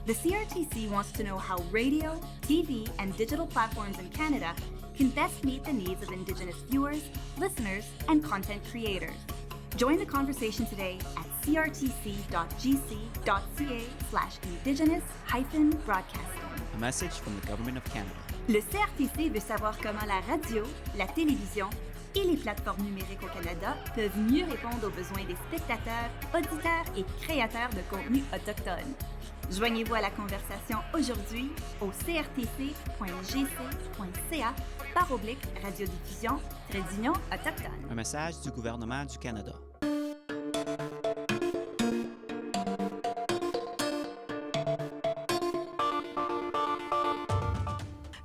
The CRTC wants to know how radio, TV, and digital platforms in Canada can best meet the needs of Indigenous viewers, listeners, and content creators. Join the conversation today at crtc.gc.ca/indigenous-broadcasting. A message from the Government of Canada. Le CRTC veut savoir comment la radio, la télévision et les plateformes numériques au Canada peuvent mieux répondre aux besoins des spectateurs, auditeurs et créateurs de contenu autochtones. Joignez-vous à la conversation aujourd'hui au crtc.gc.ca/radiodiffusion-union autochtone. Un message du gouvernement du Canada.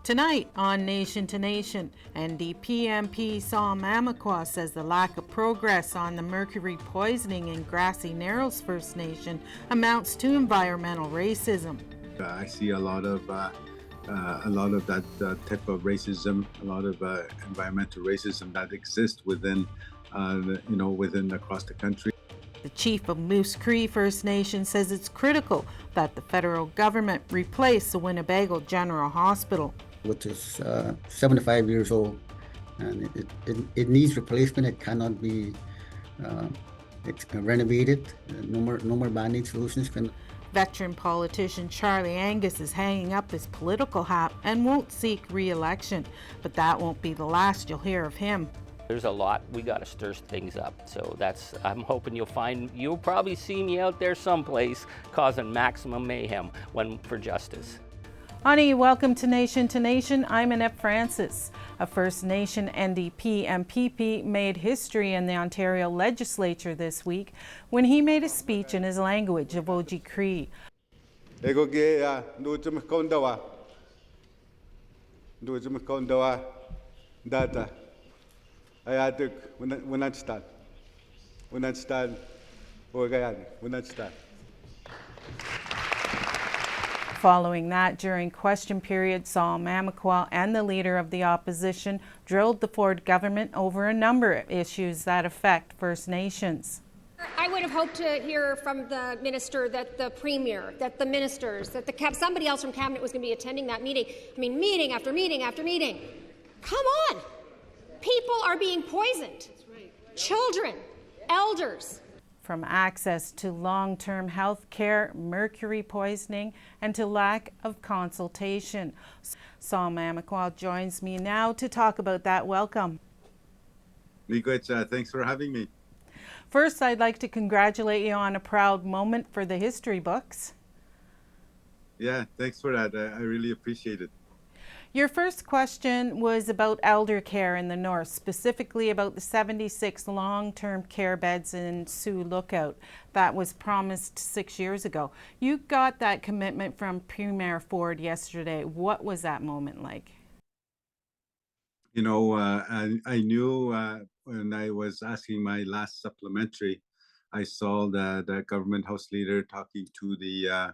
Tonight on Nation to Nation, NDP MP Sol Mamakwa says the lack of progress on the mercury poisoning in Grassy Narrows First Nation amounts to environmental racism. I see a lot of that type of racism, a lot of environmental racism that exists within across the country. The chief of Moose Cree First Nation says it's critical that the federal government replace the Weeneebayko General Hospital, which is 75 years old, and it needs replacement. It cannot be renovated. No more band-aid solutions. Veteran politician Charlie Angus is hanging up his political hat and won't seek re-election, but that won't be the last you'll hear of him. There's a lot. We got to stir things up. So I'm hoping you'll probably see me out there someplace causing maximum mayhem for justice. Honey, welcome to Nation. I'm Annette Francis. A First Nation NDP MPP made history in the Ontario legislature this week when he made a speech in his language of OG Cree. Following that, during question period, Sol Mamakwa and the leader of the opposition drilled the Ford government over a number of issues that affect First Nations. I would have hoped to hear from the minister that the premier, that the ministers, that somebody else from cabinet was going to be attending that meeting. I mean, meeting after meeting after meeting. Come on! People are being poisoned. Children, elders. From access to long-term health care, mercury poisoning, and to lack of consultation. Sol Mamakwa joins me now to talk about that. Welcome. Thanks for having me. First, I'd like to congratulate you on a proud moment for the history books. Yeah, thanks for that. I really appreciate it. Your first question was about elder care in the north, specifically about the 76 long-term care beds in Sioux Lookout that was promised 6 years ago. You got that commitment from Premier Ford yesterday. What was that moment like? You know, I knew when I was asking my last supplementary, I saw the government house leader talking to the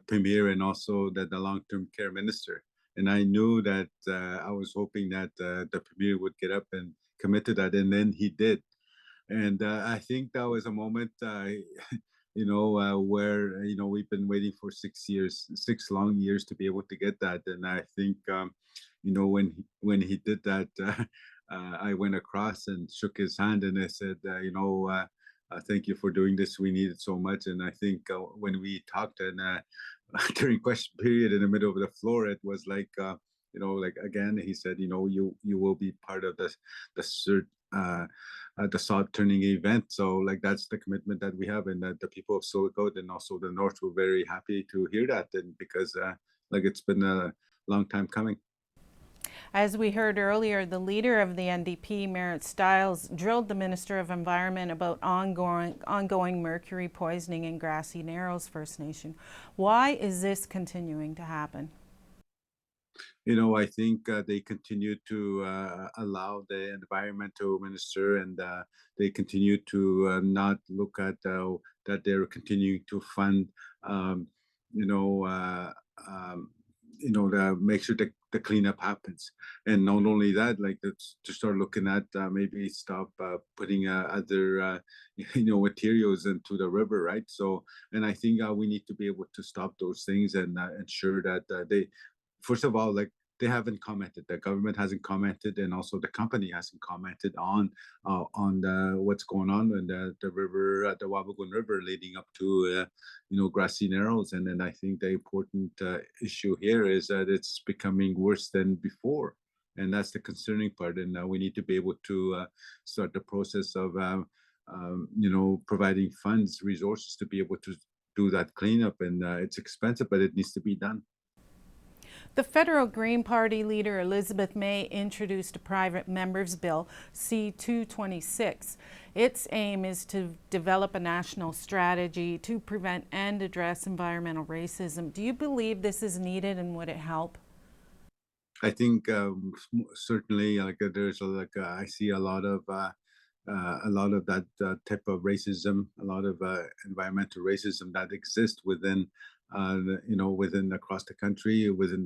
Premier and also the long-term care minister. And I knew that I was hoping that the Premier would get up and commit to that, and then he did. And I think that was a moment, where we've been waiting for 6 long years to be able to get that. And I think, when he did that, I went across and shook his hand, and I said, thank you for doing this. We need it so much. And I think when we talked and during question period in the middle of the floor, it was like, again, he said, you will be part of the sod turning event. So that's the commitment that we have, and that the people of Sioux Lookout and also the North were very happy to hear that, and because it's been a long time coming. As we heard earlier, the leader of the NDP, Merritt Stiles, drilled the Minister of Environment about ongoing mercury poisoning in Grassy Narrows First Nation. Why is this continuing to happen? I think they continue to allow the environmental minister, and they continue to not look at that they're continuing to fund, make sure the cleanup happens. And not only that, like to start looking at maybe stop putting other materials into the river, right? So, and I think we need to be able to stop those things and ensure that they, first of all, like they haven't commented. The government hasn't commented, and also the company hasn't commented on what's going on in the river, the Wabagun River, leading up to Grassy Narrows. And then I think the important issue here is that it's becoming worse than before, and that's the concerning part. And we need to be able to start the process of providing funds, resources to be able to do that cleanup. And it's expensive, but it needs to be done. The federal Green Party leader Elizabeth May introduced a private member's bill, C-226. Its aim is to develop a national strategy to prevent and address environmental racism. Do you believe this is needed, and would it help? I think certainly, I see a lot of that type of racism, a lot of environmental racism that exists within within across the country, within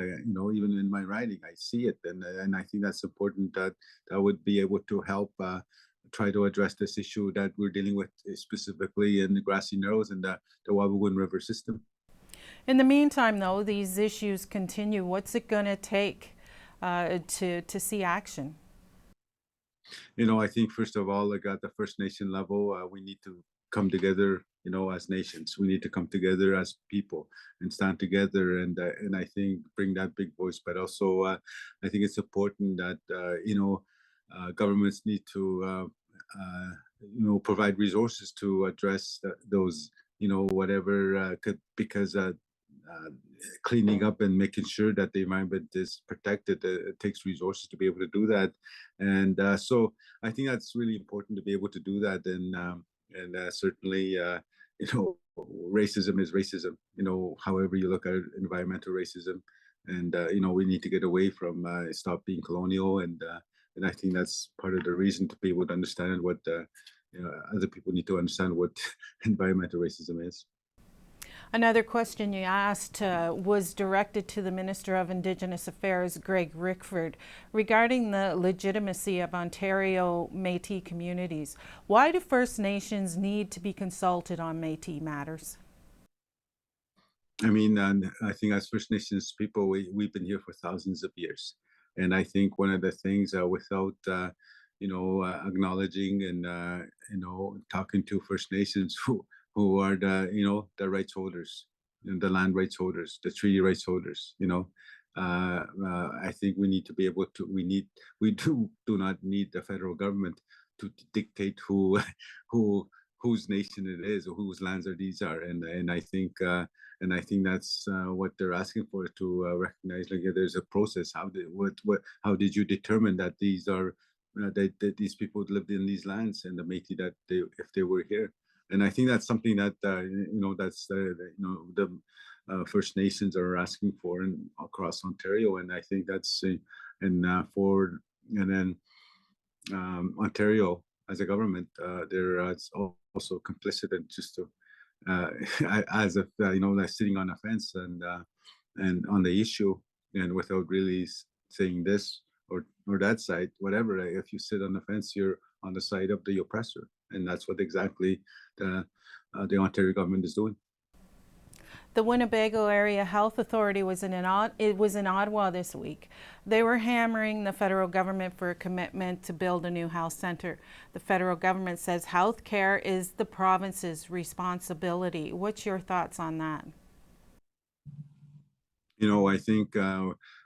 even in my riding, I see it, and I think that's important. That would be able to help try to address this issue that we're dealing with specifically in the Grassy Narrows and the Wabagun River system. In the meantime, though, these issues continue. What's it going to take to see action? I think first of all, like at the First Nation level, we need to come together, as nations. We need to come together as people and stand together, and I think bring that big voice. But also, I think it's important that governments need to provide resources to address those whatever because cleaning up and making sure that the environment is protected. It takes resources to be able to do that, and so I think that's really important to be able to do that. And certainly, racism is racism. However you look at it, environmental racism, and we need to get away from stop being colonial, and I think that's part of the reason to be able to understand what other people need to understand what environmental racism is. Another question you asked was directed to the Minister of Indigenous Affairs, Greg Rickford, regarding the legitimacy of Ontario Métis communities. Why do First Nations need to be consulted on Métis matters? I mean, I think as First Nations people, we've been here for thousands of years. And I think one of the things without, acknowledging and, talking to First Nations who are the rights holders, the land rights holders, the treaty rights holders, I think we need to be able to, we do not need the federal government to dictate whose nation it is or whose lands these are. And I think that's what they're asking for, to recognize like there's a process. How did you determine that these are that these people lived in these lands, and the Métis that if they were here? And I think that's something that that's the First Nations are asking for across Ontario, and I think that's Ontario as a government, they're also complicit in just to as if they're sitting on a fence and on the issue, and without really saying this or that side, whatever. If you sit on the fence, you're on the side of the oppressor, and that's what exactly the Ontario government is doing. The Weeneebayko Area Health Authority was in Ottawa this week. They were hammering the federal government for a commitment to build a new health centre. The federal government says health care is the province's responsibility. What's your thoughts on that?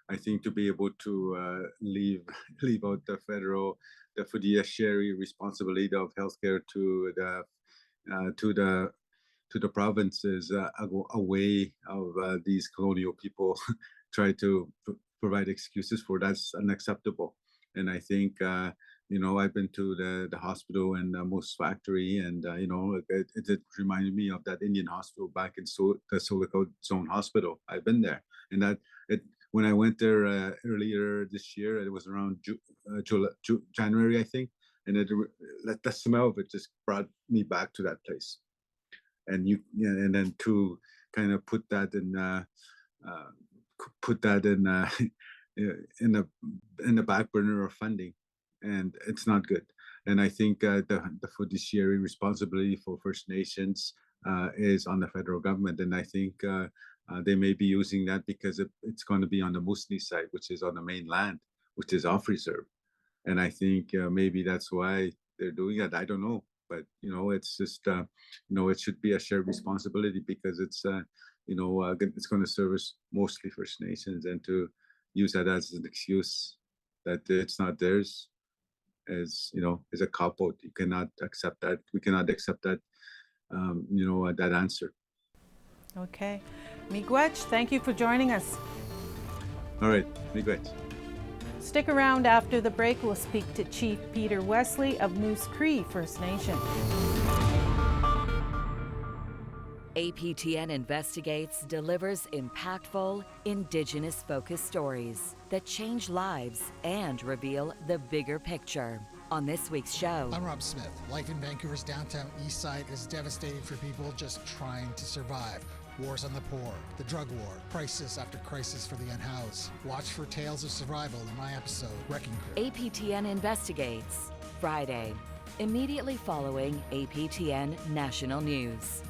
I think to be able to leave out the fiduciary responsibility of healthcare to the province is a way of these colonial people try to provide excuses for. That's unacceptable. And I think I've been to the hospital and Moose Factory, and it reminded me of that Indian hospital back in the Solico Zone Hospital. I've been there, and when I went there earlier this year, it was around January, I think, and the smell of it just brought me back to that place. And then to kind of put that in put that in in the back burner of funding, and it's not good. And I think the fiduciary responsibility for First Nations is on the federal government, and I think they may be using that because it's going to be on the Moosonee side, which is on the mainland, which is off reserve. And I think maybe that's why they're doing it. I don't know, but it's just it should be a shared responsibility because it's it's going to service mostly First Nations, and to use that as an excuse that it's not theirs is a cop out. You cannot accept that. We cannot accept that that answer. Okay. Miigwech, thank you for joining us. All right, miigwech. Stick around after the break. We'll speak to Chief Peter Wesley of Moose Cree First Nation. APTN Investigates delivers impactful, Indigenous-focused stories that change lives and reveal the bigger picture. On this week's show, I'm Rob Smith. Life in Vancouver's downtown east side is devastating for people just trying to survive. Wars on the poor, the drug war, crisis after crisis for the unhoused. Watch for tales of survival in my episode, Wrecking Crew. APTN Investigates, Friday, immediately following APTN National News.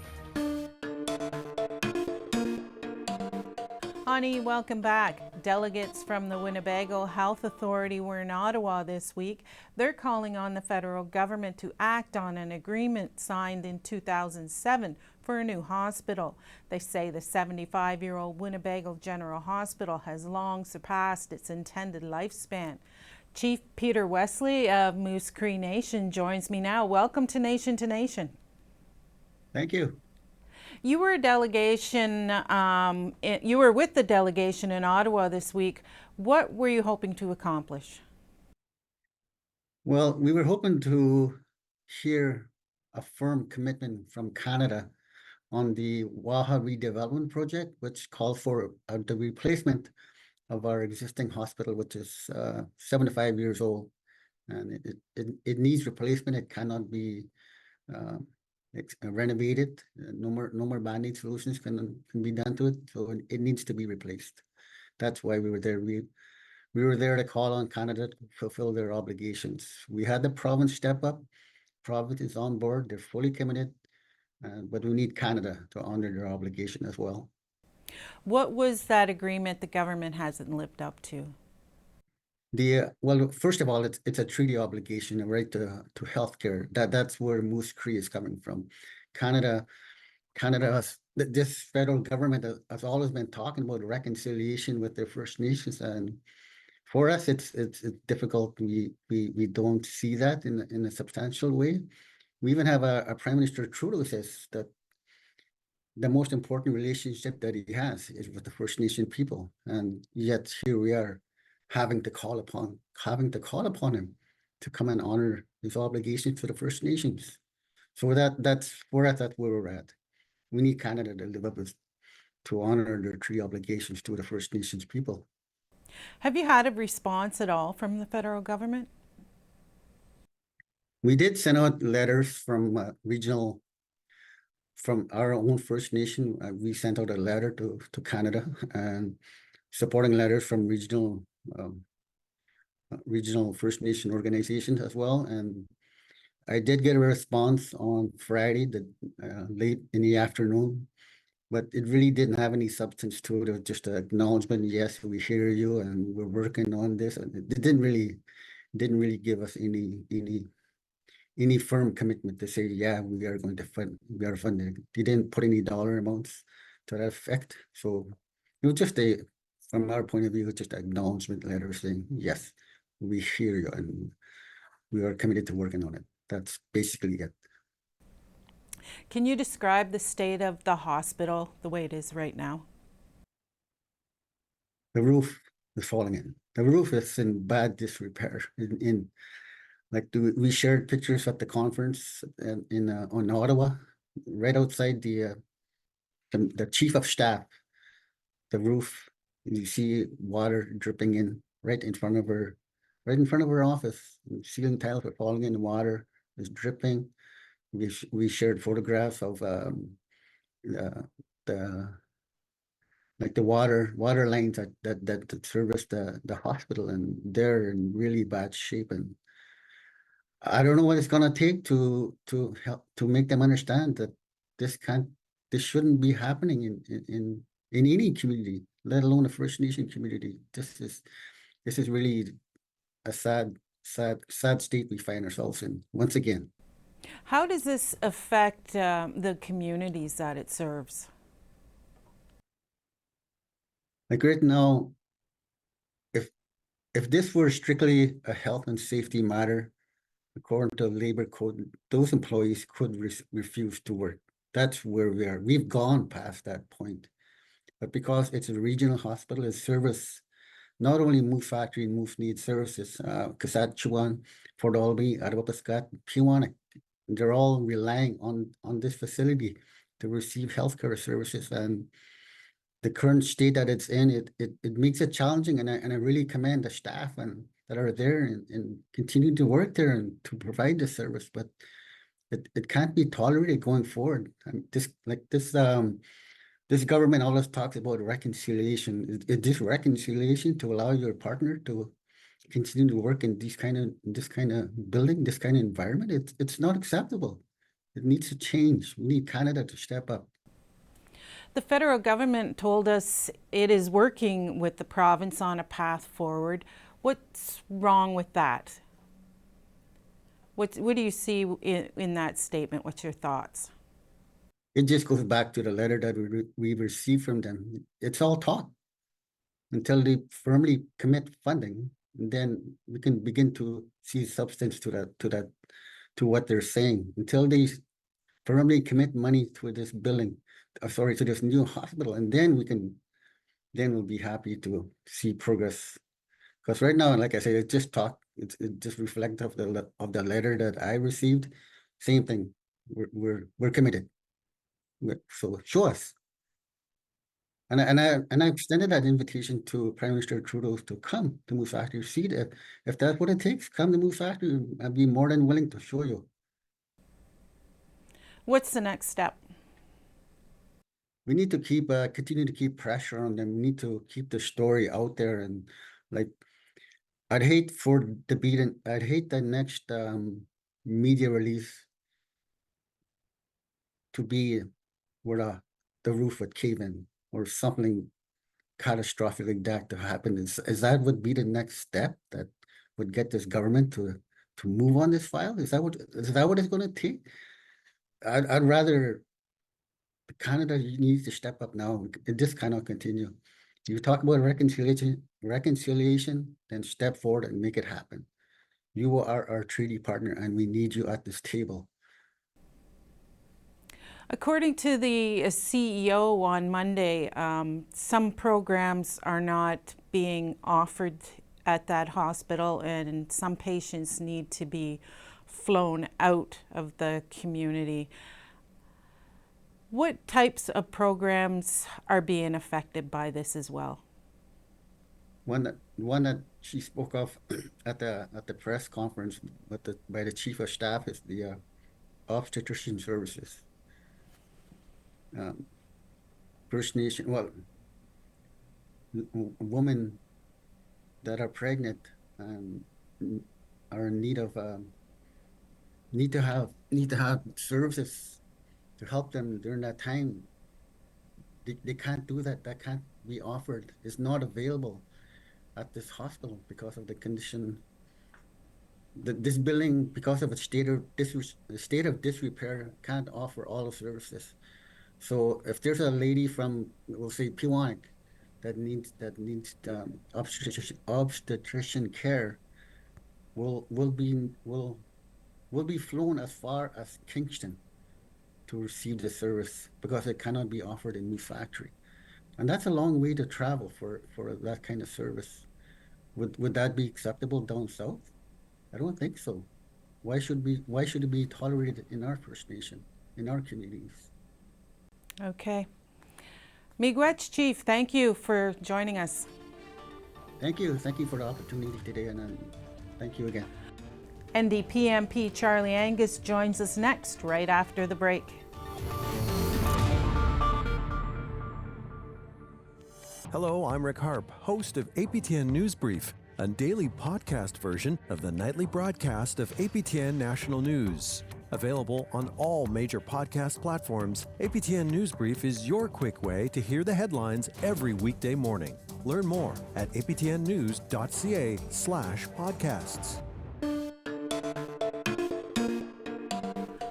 Ani, welcome back. Delegates from the Weeneebayko Health Authority were in Ottawa this week. They're calling on the federal government to act on an agreement signed in 2007 for a new hospital. They say the 75-year-old Weeneebayko General Hospital has long surpassed its intended lifespan. Chief Peter Wesley of Moose Cree Nation joins me now. Welcome to Nation to Nation. Thank you. You were with the delegation in Ottawa this week. What were you hoping to accomplish? Well, we were hoping to hear a firm commitment from Canada on the Waha redevelopment project, which calls for the replacement of our existing hospital, which is 75 years old, and it needs replacement. It cannot be renovated. No more band-aid solutions can be done to it, so it needs to be replaced. That's why we were there. We were there to call on Canada to fulfill their obligations. We had the province step up. Province is on board. They're fully committed, but we need Canada to honor their obligation as well. What was that agreement the government hasn't lived up to? Well, first of all, it's a treaty obligation, a right to healthcare. That's where Moose Cree is coming from. Canada this federal government has always been talking about reconciliation with their First Nations, and for us, it's difficult. We don't see that in a substantial way. We even have a Prime Minister Trudeau says that the most important relationship that he has is with the First Nation people, and yet here we are having to call upon him to come and honor his obligations to the First Nations. So that's where we're at. We need Canada to live up to honor their treaty obligations to the First Nations people. Have you had a response at all from the federal government? We did send out letters from from our own First Nation. We sent out a letter to Canada, and supporting letters from regional First Nation organizations as well. And I did get a response on Friday, late in the afternoon, but it really didn't have any substance to it. It was just an acknowledgement. Yes, we hear you, and we're working on this. And it didn't really give us any firm commitment to say, yeah, we are going to fund. We are funding. They didn't put any dollar amounts to that effect. So it was just from our point of view, just an acknowledgement letter saying, yes, we hear you, and we are committed to working on it. That's basically it. Can you describe the state of the hospital the way it is right now? The roof is falling in. The roof is in bad disrepair. We shared pictures at the conference on Ottawa, right outside the chief of staff. The roof, you see water dripping in right in front of her office. The ceiling tiles are falling in, the water is dripping. We shared photographs of the like the water lines that service the hospital, and they're in really bad shape. And I don't know what it's gonna take to help to make them understand that this shouldn't be happening in any community, let alone a First Nation community. This is really a sad state we find ourselves in once again. How does this affect the communities that it serves? Like right now, if this were strictly a health and safety matter, according to the labor code, those employees could refuse to work. That's where we are. We've gone past that point. But because it's a regional hospital, it service not only Moose Factory and Moose Need Services, Kasatchewan, Fort Albany, Athabasca, Pewanak, they're all relying on this facility to receive healthcare services. And the current state that it's in, it makes it challenging. And I really commend the staff that are there and continue to work there and to provide the service. But it can't be tolerated going forward. And this government always talks about reconciliation. Is this reconciliation to allow your partner to continue to work in this kind of building, this kind of environment? It's not acceptable. It needs to change. We need Canada to step up. The federal government told us it is working with the province on a path forward. What's wrong with that? What do you see in that statement? What's your thoughts? It just goes back to the letter that we received from them. It's all talk until they firmly commit funding. And then we can begin to see substance to what they're saying. Until they firmly commit money to this building, to this new hospital, and then we'll be happy to see progress. Because right now, like I said, it's just talk. It's just reflective of the letter that I received. Same thing. We're committed. So show us. And I extended that invitation to Prime Minister Trudeau to come to Moose Factory. See if that's what it takes, come to Moose Factory. I'd be more than willing to show you. What's the next step? We need to continue to keep pressure on them. We need to keep the story out there. And like, I'd hate the next media release to be where the roof would cave in or something catastrophic like that to happen. Is that would be the next step that would get this government to move on this file? Is that what it's going to take? I'd rather Canada needs to step up now. It just cannot continue. You talk about reconciliation, then step forward and make it happen. You are our treaty partner, and we need you at this table. According to the CEO on Monday, some programs are not being offered at that hospital, and some patients need to be flown out of the community. What types of programs are being affected by this as well? One that she spoke of at the press conference by the chief of staff is the obstetrician services. First Nation, women that are pregnant are in need of need to have services to help them during that time. They can't do that. That can't be offered. It's not available at this hospital because of the condition. This building, because of its state of disrepair, can't offer all the services. So if there's a lady from, we'll say, Pewanak that needs obstetrician care, will be flown as far as Kingston to receive the service because it cannot be offered in Moose Factory, and that's a long way to travel for that kind of service. Would that be acceptable down south? I don't think so. Why should it be tolerated in our First Nation, in our communities? Okay. Miigwech Chief, thank you for joining us. Thank you for the opportunity today, and thank you again. NDP MP Charlie Angus joins us next, right after the break. Hello, I'm Rick Harp, host of APTN News Brief, a daily podcast version of the nightly broadcast of APTN National News. Available on all major podcast platforms, APTN News Brief is your quick way to hear the headlines every weekday morning. Learn more at aptnnews.ca/podcasts.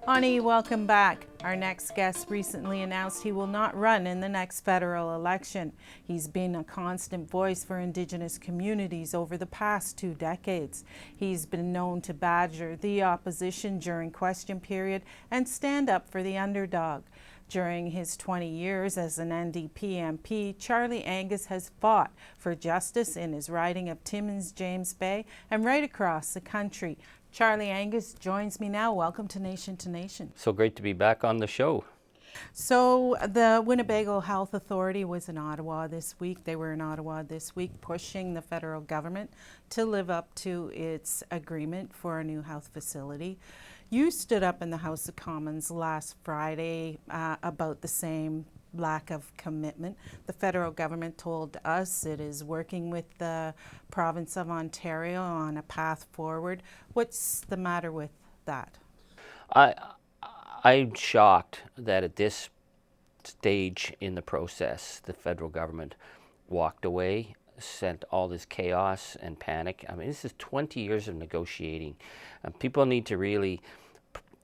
Ani, welcome back. Our next guest recently announced he will not run in the next federal election. He's been a constant voice for Indigenous communities over the past 2 decades. He's been known to badger the opposition during question period and stand up for the underdog. During his 20 years as an NDP MP, Charlie Angus has fought for justice in his riding of Timmins, James Bay, and right across the country. Charlie Angus joins me now. Welcome to Nation to Nation. So great to be back on the show. So the Weeneebayko Health Authority was in Ottawa this week. They were in Ottawa this week pushing the federal government to live up to its agreement for a new health facility. You stood up in the House of Commons last Friday about the same lack of commitment. The federal government told us it is working with the province of Ontario on a path forward. What's the matter with that? I'm shocked that at this stage in the process, the federal government walked away, sent all this chaos and panic. I mean, this is 20 years of negotiating. People need to really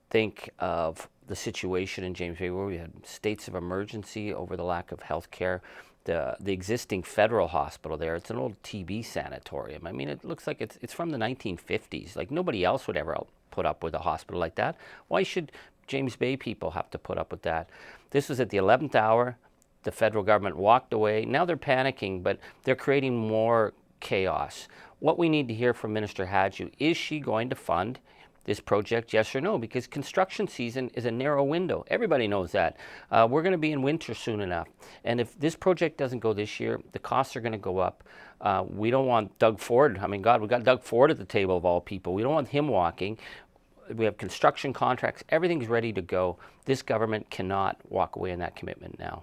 think of the situation in James Bay where we had states of emergency over the lack of health care. The existing federal hospital there, it's an old TB sanatorium. I mean, it looks like it's from the 1950s. Like nobody else would ever put up with a hospital like that. Why should James Bay people have to put up with that? This was at the 11th hour. The federal government walked away. Now they're panicking, but they're creating more chaos. What we need to hear from Minister Hadju, is she going to fund this project, yes or no? Because construction season is a narrow window. Everybody knows that. We're going to be in winter soon enough. And if this project doesn't go this year, the costs are going to go up. We don't want Doug Ford. I mean, God, we got Doug Ford at the table of all people. We don't want him walking. We have construction contracts. Everything's ready to go. This government cannot walk away on that commitment now.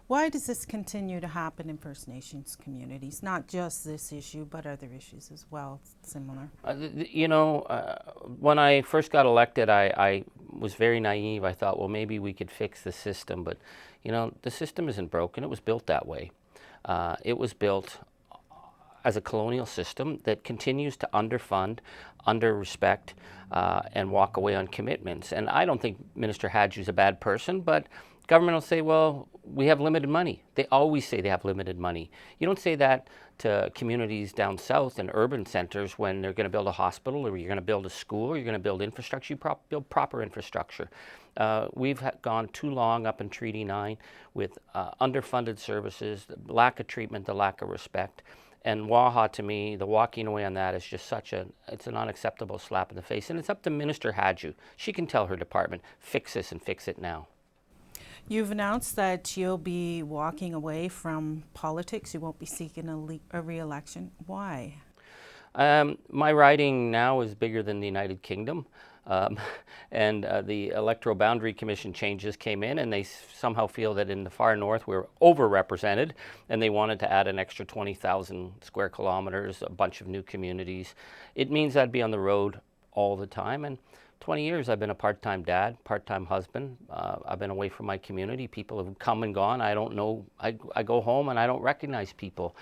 Why does this continue to happen in First Nations communities? Not just this issue, but other issues as well, similar. When I first got elected, I was very naive. I thought, well, maybe we could fix the system. But, the system isn't broken. It was built that way. It was built as a colonial system that continues to underfund, under-respect, and walk away on commitments. And I don't think Minister Hadju's a bad person, but government will say, well, we have limited money. They always say they have limited money. You don't say that to communities down south and urban centers when they're going to build a hospital or you're going to build a school or you're going to build infrastructure. You build proper infrastructure. We've gone too long up in Treaty 9 with underfunded services, the lack of treatment, the lack of respect. And WAHA, to me, the walking away on that is just it's an unacceptable slap in the face. And it's up to Minister Hadju. She can tell her department, fix this and fix it now. You've announced that you'll be walking away from politics. You won't be seeking a re-election. Why? My riding now is bigger than the United Kingdom. And the Electoral Boundary Commission changes came in, and they somehow feel that in the far north we're overrepresented, and they wanted to add an extra 20,000 square kilometers, a bunch of new communities. It means I'd be on the road all the time, and 20 years I've been a part-time dad, part-time husband. I've been away from my community. People have come and gone. I don't know. I go home and I don't recognize people.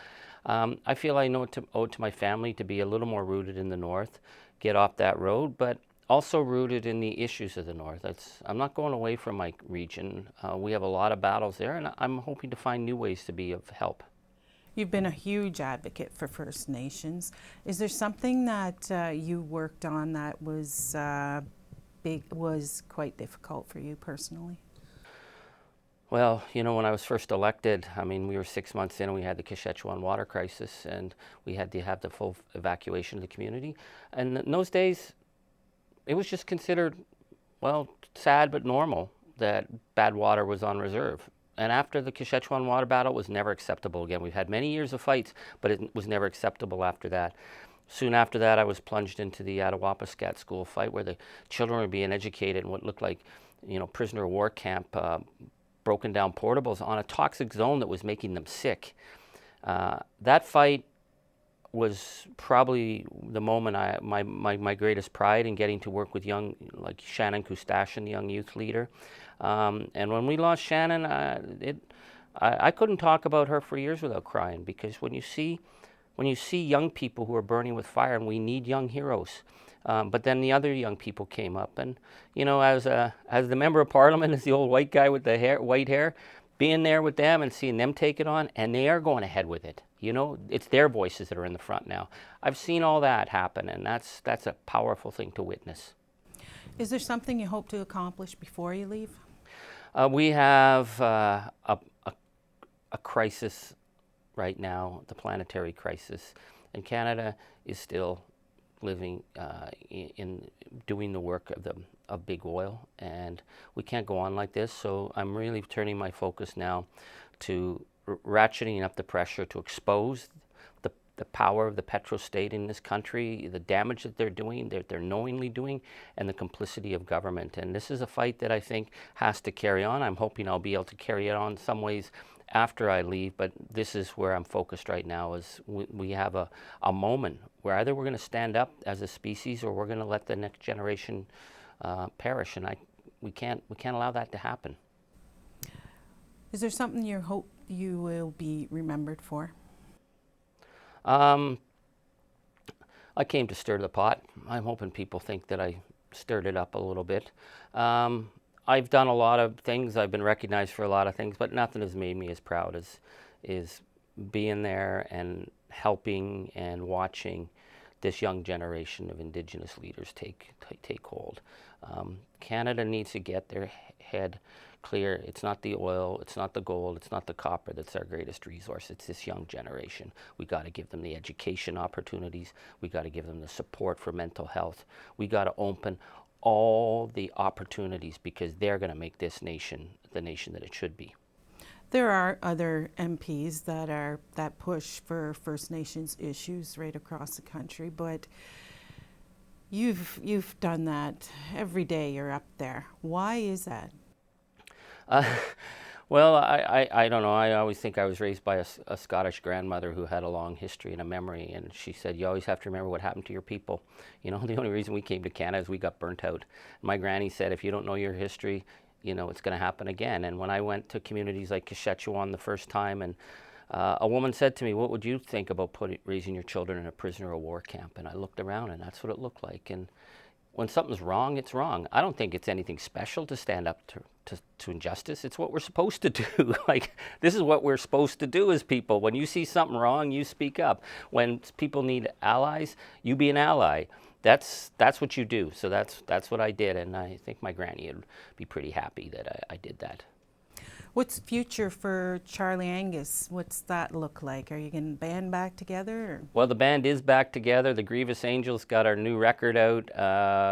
I feel I owe it to my family to be a little more rooted in the north, get off that road, but also rooted in the issues of the north. I'm not going away from my region. We have a lot of battles there, and I'm hoping to find new ways to be of help. You've been a huge advocate for First Nations. Is there something that you worked on that was quite difficult for you personally? Well, when I was first elected, we were 6 months in and we had the Kishetchewan water crisis, and we had to have the full evacuation of the community. And in those days, it was just considered, sad but normal that bad water was on reserve. And after the Kishetchewan water battle, it was never acceptable again. We've had many years of fights, but it was never acceptable after that. Soon after that, I was plunged into the Attawapiskat school fight where the children were being educated in what looked like, prisoner of war camp, broken down portables on a toxic zone that was making them sick. That fight was probably the moment my greatest pride in getting to work with young, like Shannon Kustashin, the young youth leader. And when we lost Shannon, I couldn't talk about her for years without crying, because when you see young people who are burning with fire, and we need young heroes. But then the other young people came up, and as the member of parliament, as the old white guy with the white hair, being there with them and seeing them take it on, and they are going ahead with it. It's their voices that are in the front now. I've seen all that happen, and that's a powerful thing to witness. Is there something you hope to accomplish before you leave? We have a crisis right now, the planetary crisis, and Canada is still living in doing the work of big oil, and we can't go on like this. So I'm really turning my focus now to ratcheting up the pressure to expose the power of the petrostate in this country, the damage that they're doing, they're knowingly doing, and the complicity of government. And this is a fight that I think has to carry on. I'm hoping I'll be able to carry it on in some ways after I leave, but this is where I'm focused right now. Is we have a moment where either we're going to stand up as a species, or we're going to let the next generation perish, and we can't allow that to happen. Is there something you hope you will be remembered for? I came to stir the pot. I'm hoping people think that I stirred it up a little bit. I've done a lot of things. I've been recognized for a lot of things, but nothing has made me as proud as being there and helping and watching this young generation of Indigenous leaders take hold. Canada needs to get their head clear. It's not the oil, it's not the gold, it's not the copper that's our greatest resource. It's this young generation. We got to give them the education opportunities. We got to give them the support for mental health. We got to open all the opportunities, because they're going to make this nation the nation that it should be. There are other MPs that push for First Nations issues right across the country, but you've done that every day. You're up there. Why is that? Well, I don't know. I always think I was raised by a Scottish grandmother who had a long history and a memory, and she said, you always have to remember what happened to your people. The only reason we came to Canada is we got burnt out. My granny said, if you don't know your history, it's going to happen again. And when I went to communities like Saskatchewan the first time, and a woman said to me, what would you think about raising your children in a prisoner of war camp? And I looked around, and that's what it looked like. And when something's wrong, it's wrong. I don't think it's anything special to stand up to injustice. It's what we're supposed to do. This is what we're supposed to do as people. When you see something wrong, you speak up. When people need allies, you be an ally. That's what you do. So that's what I did, and I think my granny would be pretty happy that I did that. What's the future for Charlie Angus? What's that look like? Are you going to band back together? Or? Well, the band is back together. The Grievous Angels got our new record out.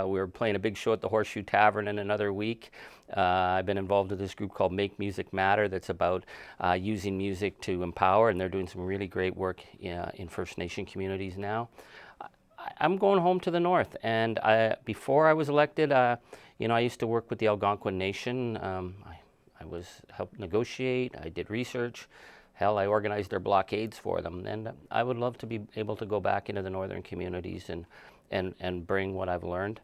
We're playing a big show at the Horseshoe Tavern in another week. I've been involved with this group called Make Music Matter that's about using music to empower, and they're doing some really great work in First Nation communities now. I'm going home to the north, and before I was elected, I used to work with the Algonquin Nation. I helped negotiate, I did research, hell, I organized their blockades for them, and I would love to be able to go back into the northern communities and bring what I've learned,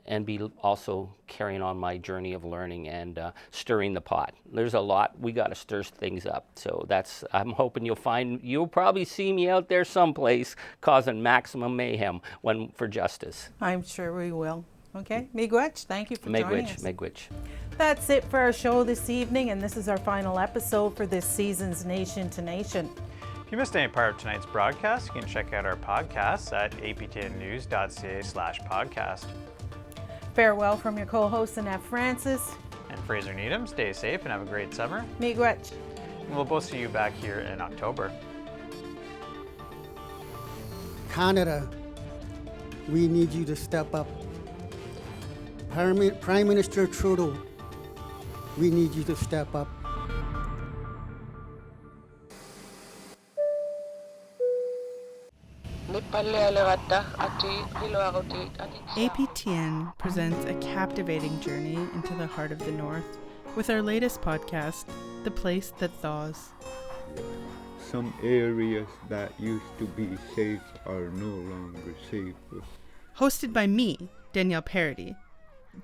and be also carrying on my journey of learning and stirring the pot. There's a lot, we got to stir things up, so I'm hoping you'll probably see me out there someplace causing maximum mayhem for justice. I'm sure we will. Okay, Miigwech, thank you for joining us. Miigwech. That's it for our show this evening, and this is our final episode for this season's Nation to Nation. If you missed any part of tonight's broadcast, you can check out our podcasts at aptnnews.ca/podcast. Farewell from your co-host Annette Francis And Fraser Needham. Stay safe and have a great summer. Miigwech. And we'll both see you back here in October. Canada, we need you to step up. Prime Minister Trudeau, we need you to step up. APTN presents a captivating journey into the heart of the North with our latest podcast, The Place That Thaws. some areas that used to be safe are no longer safe. Hosted by me, Danielle Parody.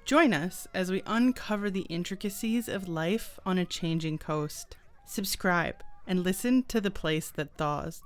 Join us as we uncover the intricacies of life on a changing coast. Subscribe and listen to The Place That Thaws.